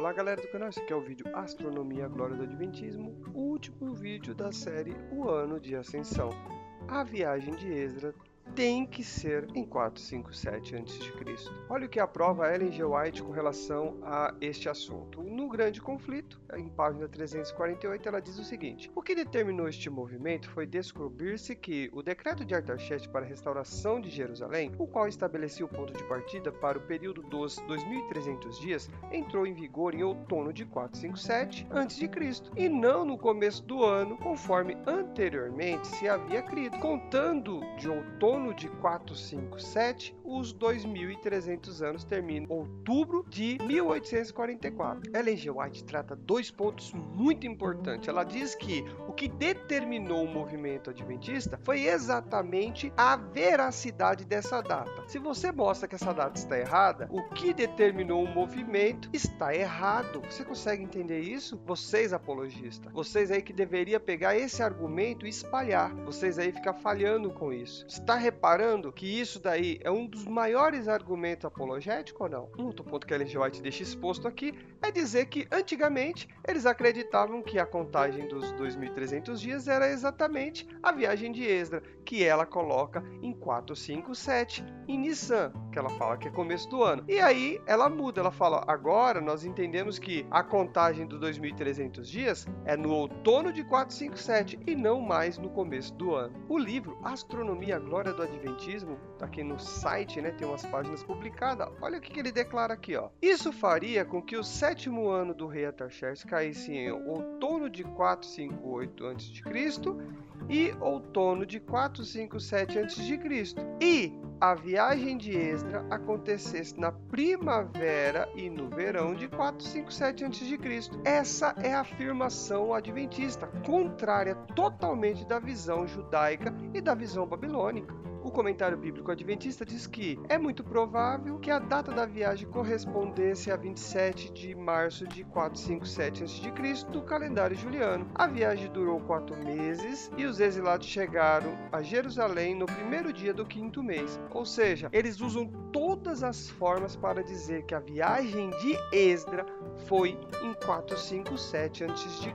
Olá galera do canal, esse aqui é o vídeo Astronomia, Glória do Adventismo, o último vídeo da série O Ano de Ascensão. A viagem de Esdras tem que ser em 457 a.C. Olha o que aprova Ellen G. White com relação a este assunto. No Grande Conflito, em página 348, ela diz o seguinte: o que determinou este movimento foi descobrir-se que o decreto de Artaxerxes para a restauração de Jerusalém, o qual estabelecia o ponto de partida para o período dos 2.300 dias, entrou em vigor em outono de 457 a.C. e não no começo do ano, conforme anteriormente se havia crido, contando de outono de 457, os 2.300 anos terminam em outubro de 1844. Ellen G. White trata dois pontos muito importantes. Ela diz que o que determinou o movimento adventista foi exatamente a veracidade dessa data. Se você mostra que essa data está errada, o que determinou o movimento está errado. Você consegue entender isso? Vocês apologistas, vocês aí que deveria pegar esse argumento e espalhar, vocês aí ficam falhando com isso. Está reparando que isso daí é um dos maiores argumentos apologéticos ou não? Um outro ponto que a Ellen G. White deixa exposto aqui é dizer que antigamente eles acreditavam que a contagem dos 2.300 dias era exatamente a viagem de Esdras, que ela coloca em 457 em Nissan, que ela fala que é começo do ano. E aí ela muda, ela fala: agora nós entendemos que a contagem dos 2.300 dias é no outono de 457 e não mais no começo do ano. O livro Astronomia, Glória do Adventismo, tá aqui no site, né, tem umas páginas publicadas. Olha o que ele declara aqui, ó. Isso faria com que o sétimo ano do rei Artaxerxes caísse em outono de 458 a.C. e outono de 457 a.C. e a viagem de Esdras acontecesse na primavera e no verão de 457 a.C. Essa é a afirmação adventista, contrária totalmente da visão judaica e da visão babilônica. O comentário bíblico adventista diz que é muito provável que a data da viagem correspondesse a 27 de março de 457 a.C. do calendário juliano. A viagem durou 4 meses e os exilados chegaram a Jerusalém no primeiro dia do 5º mês. Ou seja, eles usam todas as formas para dizer que a viagem de Esdras foi em 457 a.C.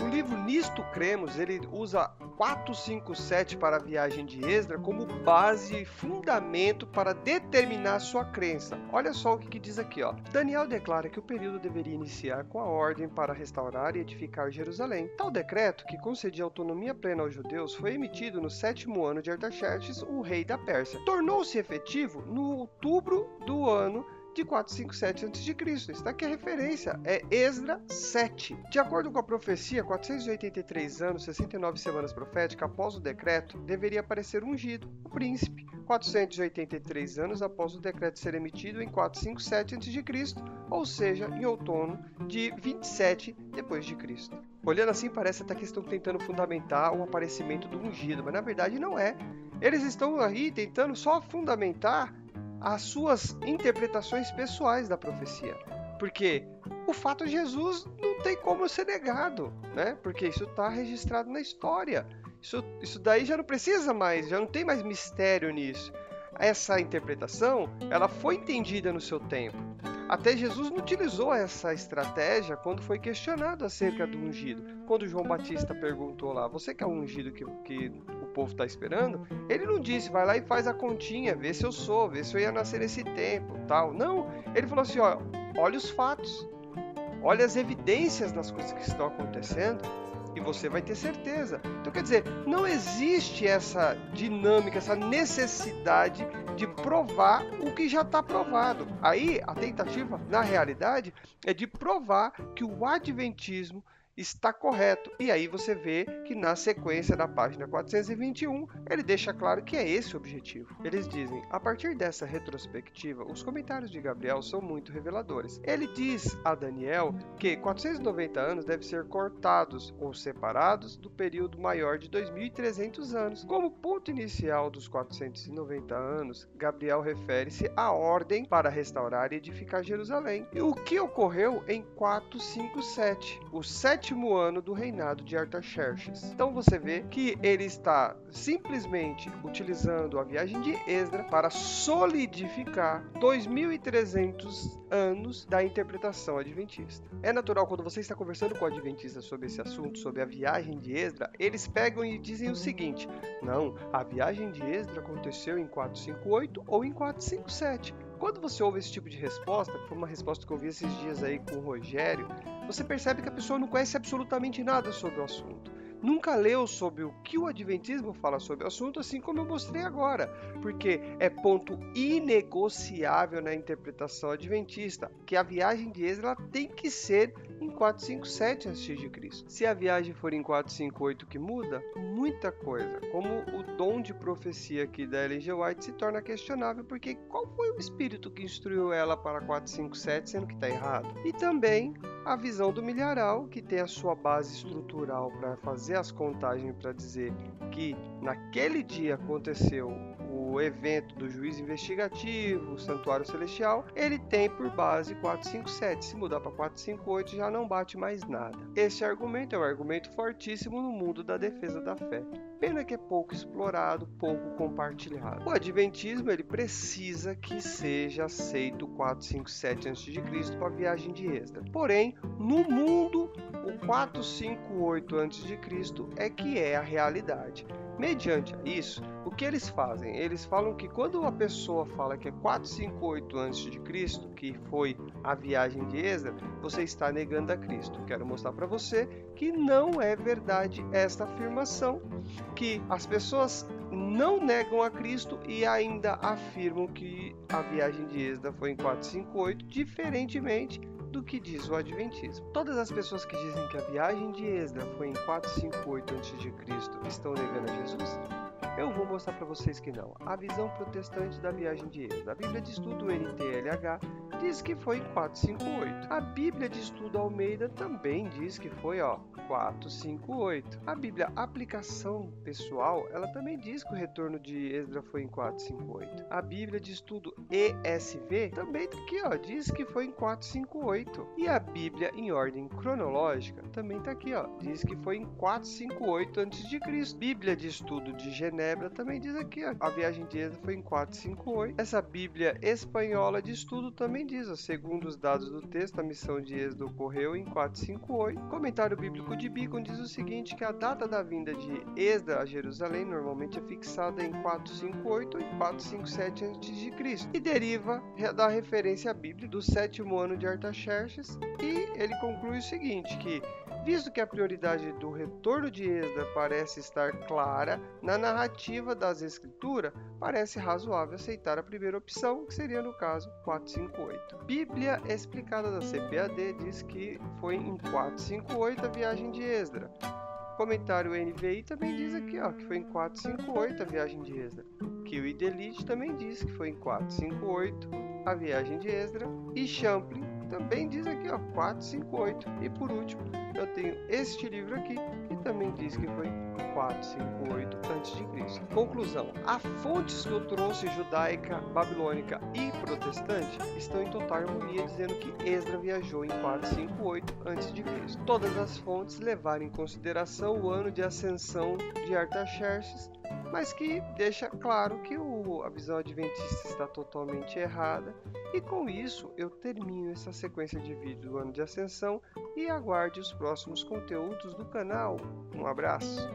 O livro Nisto Cremos, ele usa 457 para a viagem de Esdras como base e fundamento para determinar sua crença. Olha só o que diz aqui, ó. Daniel declara que o período deveria iniciar com a ordem para restaurar e edificar Jerusalém. Tal decreto, que concedia autonomia plena aos judeus, foi emitido no 7º ano de Artaxerxes, o rei da Pérsia. Tornou-se efetivo no outubro do ano de 457 a.C. Está aqui a referência, é Esdras 7. De acordo com a profecia, 483 anos, 69 semanas proféticas após o decreto, deveria aparecer ungido, o príncipe. 483 anos após o decreto ser emitido em 457 a.C., ou seja, em outono de 27 depois de Cristo. Olhando assim, parece até que estão tentando fundamentar o aparecimento do ungido, mas na verdade não é. Eles estão aí tentando só fundamentar as suas interpretações pessoais da profecia, porque o fato de Jesus não tem como ser negado, né? Porque isso está registrado na história. Isso daí já não precisa mais, já não tem mais mistério nisso. Essa interpretação, ela foi entendida no seu tempo. Até Jesus não utilizou essa estratégia quando foi questionado acerca do ungido. Quando João Batista perguntou lá: você que é o ungido que o povo está esperando? Ele não disse: vai lá e faz a continha, vê se eu sou, vê se eu ia nascer nesse tempo, tal. Não, ele falou assim: ó, olha os fatos, olha as evidências das coisas que estão acontecendo e você vai ter certeza. Então, quer dizer, não existe essa dinâmica, essa necessidade de provar o que já está provado. Aí, a tentativa, na realidade, é de provar que o adventismo está correto. E aí você vê que na sequência da página 421, ele deixa claro que é esse o objetivo. Eles dizem: a partir dessa retrospectiva, os comentários de Gabriel são muito reveladores. Ele diz a Daniel que 490 anos devem ser cortados ou separados do período maior de 2.300 anos. Como ponto inicial dos 490 anos, Gabriel refere-se à ordem para restaurar e edificar Jerusalém. E o que ocorreu em 457? O 7 7º ano do reinado de Artaxerxes. Então você vê que ele está simplesmente utilizando a viagem de Esdras para solidificar 2.300 anos da interpretação adventista. É natural, quando você está conversando com adventistas sobre esse assunto, sobre a viagem de Esdras, eles pegam e dizem o seguinte: não, a viagem de Esdras aconteceu em 458 ou em 457. Quando você ouve esse tipo de resposta, que foi uma resposta que eu vi esses dias aí com o Rogério, você percebe que a pessoa não conhece absolutamente nada sobre o assunto. Nunca leu sobre o que o Adventismo fala sobre o assunto, assim como eu mostrei agora, porque é ponto inegociável na interpretação adventista que a viagem de Esdras tem que ser em 457 a.C. Se a viagem for em 458, que muda? Muita coisa. Como o dom de profecia aqui da Ellen G. White se torna questionável, porque qual foi o espírito que instruiu ela para 457, sendo que está errado? E também a visão do milharal, que tem a sua base estrutural para fazer as contagens para dizer que naquele dia aconteceu o evento do juiz investigativo, o santuário celestial, ele tem por base 457. Se mudar para 458 já não bate mais nada. Esse argumento é um argumento fortíssimo no mundo da defesa da fé. Pena que é pouco explorado, pouco compartilhado. O adventismo ele precisa que seja aceito 457 a.C. para a viagem de Esdras. Porém, no mundo, o 458 a.C. é que é a realidade. Mediante isso, o que eles fazem? Eles falam que quando a pessoa fala que é 458 a.C., que foi a viagem de Esdras, você está negando a Cristo. Quero mostrar para você que não é verdade esta afirmação, que as pessoas não negam a Cristo e ainda afirmam que a viagem de Esdras foi em 458, diferentemente do que diz o Adventismo. Todas as pessoas que dizem que a viagem de Esdras foi em 458 a.C. estão negando a Jesus? Eu vou mostrar para vocês que não. A visão protestante da viagem de Esdras. A Bíblia de Estudo NTLH diz que foi em 458. A Bíblia de Estudo Almeida também diz que foi 458. A Bíblia Aplicação Pessoal, ela também diz que o retorno de Esdras foi em 458. A Bíblia de Estudo ESV também está aqui, diz que foi em 458. E a Bíblia em ordem cronológica também está aqui, diz que foi em 458 a.C. Bíblia de Estudo de Genebra também diz aqui, a viagem de Esdras foi em 458. Essa Bíblia espanhola de estudo também diz, segundo os dados do texto, a missão de Esdras ocorreu em 458. Comentário bíblico de Beacon diz o seguinte, que a data da vinda de Esdras a Jerusalém normalmente é fixada em 458 e 457 a.C. e deriva da referência bíblica do 7º ano de Artaxerxes, e ele conclui o seguinte, que visto que a prioridade do retorno de Esdras parece estar clara na narrativa das Escrituras, parece razoável aceitar a primeira opção, que seria, no caso, 458. Bíblia explicada da CPAD diz que foi em 458 a viagem de Esdras. Comentário NVI também diz aqui, que foi em 458 a viagem de Esdras. Kiwi Delete também diz que foi em 458 a viagem de Esdras. E Champlin também diz aqui, 458. E por último, eu tenho este livro aqui, que também diz que foi 458 a.C. Conclusão. As fontes que eu trouxe, judaica, babilônica e protestante, estão em total harmonia, dizendo que Esdras viajou em 458 a.C. Todas as fontes levaram em consideração o ano de ascensão de Artaxerxes, mas que deixa claro que a visão adventista está totalmente errada. E com isso eu termino essa sequência de vídeos do ano de ascensão e aguarde os próximos conteúdos do canal. Um abraço!